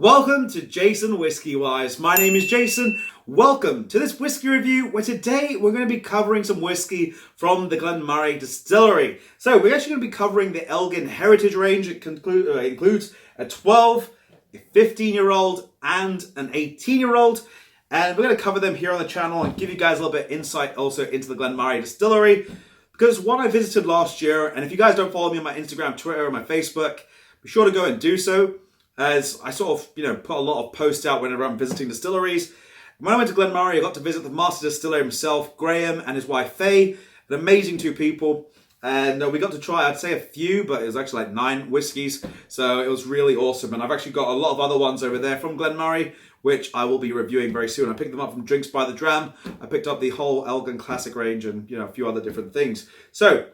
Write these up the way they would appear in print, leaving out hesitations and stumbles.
Welcome to JasonWhiskyWise. My name is Jason. Welcome to this whiskey review where today we're going to be covering some whiskey from the Glen Moray Distillery. So we're actually going to be covering the Elgin Heritage range. It includes a 12, a 15-year-old and an 18-year-old. And we're going to cover them here on the channel and give you guys a little bit of insight also into the Glen Moray Distillery. Because one I visited last year, and if you guys don't follow me on my Instagram, Twitter, or my Facebook, be sure to go and do so. As I sort of, put a lot of posts out whenever I'm visiting distilleries. When I went to Glen Moray, I got to visit the master distiller himself, Graham, and his wife, Faye. An amazing two people. And we got to try, I'd say a few, but it was actually like 9 whiskies. So it was really awesome. And I've actually got a lot of other ones over there from Glen Moray, which I will be reviewing very soon. I picked them up from Drinks by the Dram. I picked up the whole Elgin Classic range and, a few other different things. So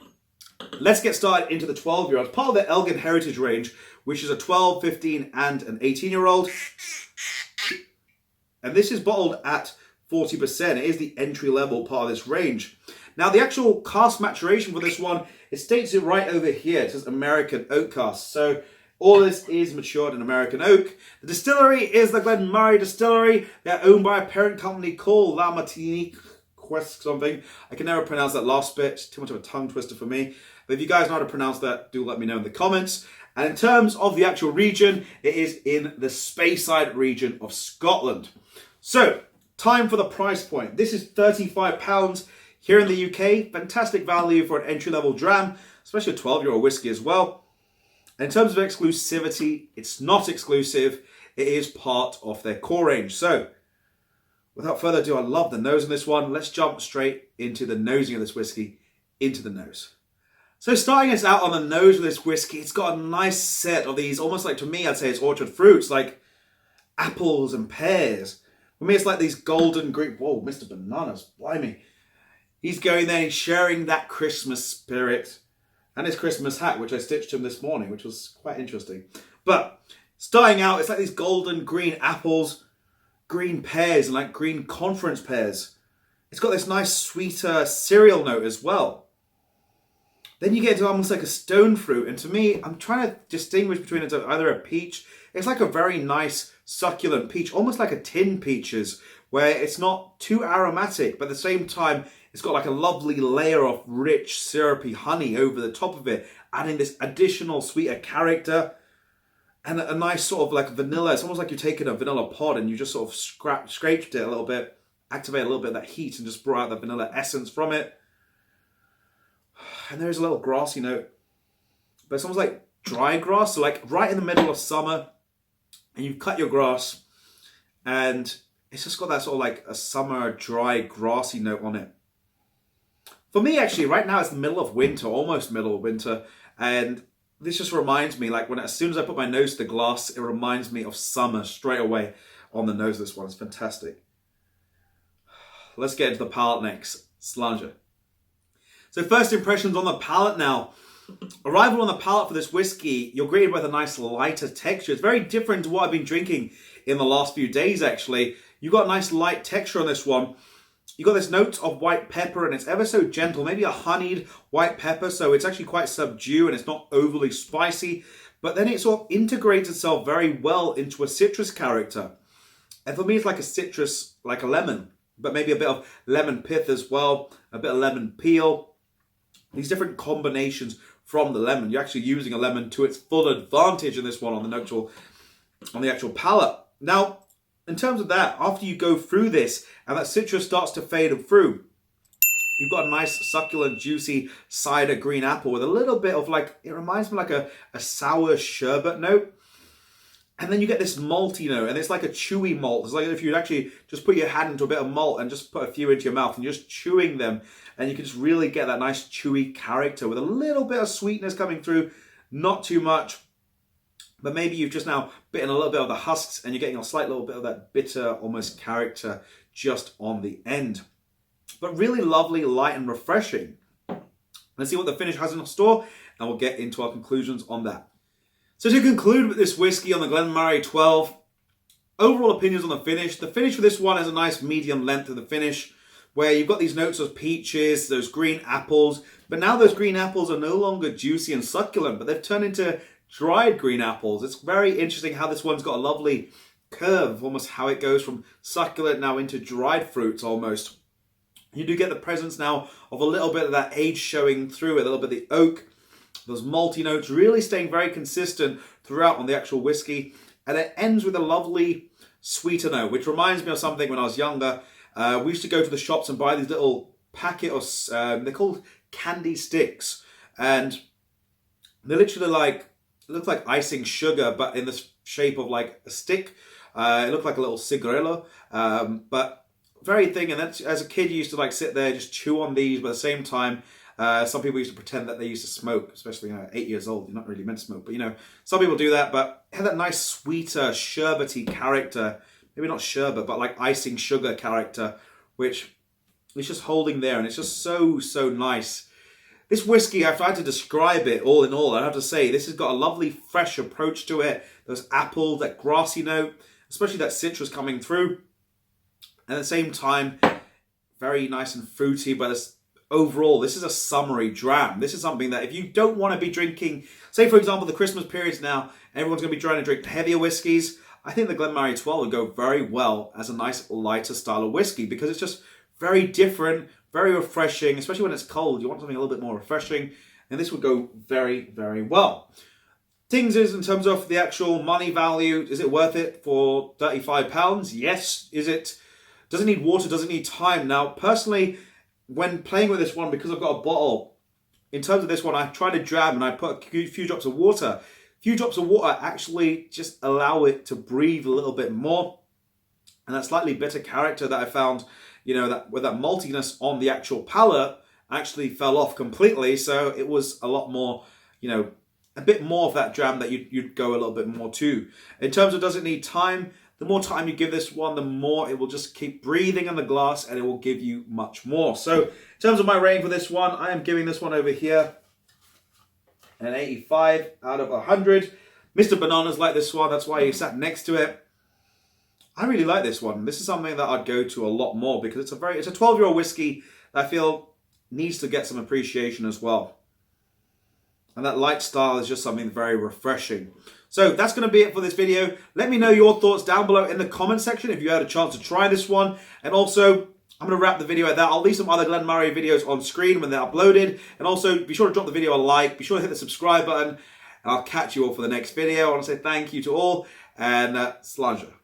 let's get started into the 12-year-old. Part of the Elgin Heritage range, which is a 12, 15, and an 18-year-old. And this is bottled at 40%. It is the entry-level part of this range. Now, the actual cask maturation for this one, it states it right over here. It says American Oak Cask. So all this is matured in American oak. The distillery is the Glen Moray Distillery. They're owned by a parent company called La Martinique something. I can never pronounce that last bit. Too much of a tongue twister for me. But if you guys know how to pronounce that, do let me know in the comments. And in terms of the actual region, it is in the Speyside region of Scotland. So, time for the price point. This is £35 here in the UK. Fantastic value for an entry-level dram, especially a 12-year-old whiskey as well. And in terms of exclusivity, it's not exclusive. It is part of their core range. So, without further ado, I love the nose on this one. Let's jump straight into the nosing of this whiskey, into the nose. So starting us out on the nose of this whiskey, it's got a nice set of these, almost like, to me, I'd say it's orchard fruits, like apples and pears. For me, it's like these golden green, whoa, Mr. Bananas, blimey. He's going there and sharing that Christmas spirit and his Christmas hat, which I stitched him this morning, which was quite interesting. But starting out, it's like these golden green apples, green pears, and like green conference pears. It's got this nice sweeter cereal note as well. Then you get to almost like a stone fruit. And to me, I'm trying to distinguish between it either a peach. It's like a very nice succulent peach, almost like a tin peaches, where it's not too aromatic, but at the same time, it's got like a lovely layer of rich syrupy honey over the top of it, adding this additional sweeter character and a nice sort of like vanilla. It's almost like you're taking a vanilla pod and you just sort of scraped it a little bit, activate a little bit of that heat and just brought out the vanilla essence from it. And there's a little grassy note, but it's almost like dry grass. So like right in the middle of summer, and you've cut your grass, and it's just got that sort of like a summer dry grassy note on it. For me, actually, right now it's the middle of winter, almost middle of winter, and this just reminds me, like as soon as I put my nose to the glass, it reminds me of summer straight away on the nose of this one. It's fantastic. Let's get into the palate next. Slanger. So first impressions on the palate now. Arrival on the palate for this whiskey, you're greeted with a nice lighter texture. It's very different to what I've been drinking in the last few days, actually. You've got a nice light texture on this one. You've got this note of white pepper, and it's ever so gentle, maybe a honeyed white pepper, so it's actually quite subdued and it's not overly spicy. But then it sort of integrates itself very well into a citrus character. And for me, it's like a citrus, like a lemon, but maybe a bit of lemon pith as well, a bit of lemon peel. These different combinations from the lemon. You're actually using a lemon to its full advantage in this one on the actual palate. Now, in terms of that, after you go through this and that citrus starts to fade through, you've got a nice succulent, juicy cider green apple with a little bit of like, it reminds me like a sour sherbet note. And then you get this malty note, and it's like a chewy malt. It's like if you'd actually just put your hand into a bit of malt and just put a few into your mouth and you're just chewing them, and you can just really get that nice chewy character with a little bit of sweetness coming through, not too much, but maybe you've just now bitten a little bit of the husks and you're getting a slight little bit of that bitter almost character just on the end. But really lovely, light and refreshing. Let's see what the finish has in store, and we'll get into our conclusions on that. So to conclude with this whiskey on the Glen Moray 12, overall opinions on the finish. The finish for this one has a nice medium length of the finish, where you've got these notes of peaches, those green apples, but now those green apples are no longer juicy and succulent, but they've turned into dried green apples. It's very interesting how this one's got a lovely curve, almost how it goes from succulent now into dried fruits almost. You do get the presence now of a little bit of that age showing through it, a little bit of the oak, those malty notes really staying very consistent throughout on the actual whiskey. And it ends with a lovely sweeter note, which reminds me of something when I was younger. We used to go to the shops and buy these little packet of, they're called candy sticks. And they're literally like, it looks like icing sugar, but in the shape of like a stick. It looked like a little cigarillo, but very thin. And that's, as a kid, you used to like sit there, just chew on these, but at the same time, some people used to pretend that they used to smoke, especially 8 years old. You're not really meant to smoke, but some people do that. But it had that nice, sweeter, sherbety character. Maybe not sherbet, but like icing sugar character, which is just holding there. And it's just so, so nice. This whiskey, if I had to describe it all in all, I'd have to say this has got a lovely, fresh approach to it. Those apple, that grassy note, especially that citrus coming through. And at the same time, very nice and fruity, but overall, this is a summery dram. This is something that if you don't want to be drinking, say for example, the Christmas periods now, everyone's going to be trying to drink heavier whiskies. I think the Glen Moray 12 would go very well as a nice lighter style of whiskey because it's just very different, very refreshing, especially when it's cold. You want something a little bit more refreshing, and this would go very, very well. Things is, in terms of the actual money value, is it worth it for £35? Yes. Is it? Does it need water? Does it need time? Now, personally, when playing with this one, because I've got a bottle, in terms of this one, I try to dram and I put a few drops of water. A few drops of water actually just allow it to breathe a little bit more. And that slightly bitter character that I found, that with that maltiness on the actual palate actually fell off completely. So it was a lot more, a bit more of that dram that you'd go a little bit more to. In terms of does it need time, the more time you give this one, the more it will just keep breathing in the glass and it will give you much more. So in terms of my rating for this one, I am giving this one over here an 85 out of 100. Mr. Bananas like this one. That's why he sat next to it. I really like this one. This is something that I'd go to a lot more because it's a 12-year-old whiskey that I feel needs to get some appreciation as well. And that light style is just something very refreshing. So that's going to be it for this video. Let me know your thoughts down below in the comment section if you had a chance to try this one. And also, I'm going to wrap the video at that. I'll leave some other Glen Moray videos on screen when they're uploaded. And also, be sure to drop the video a like. Be sure to hit the subscribe button. And I'll catch you all for the next video. I want to say thank you to all. And Slàinte.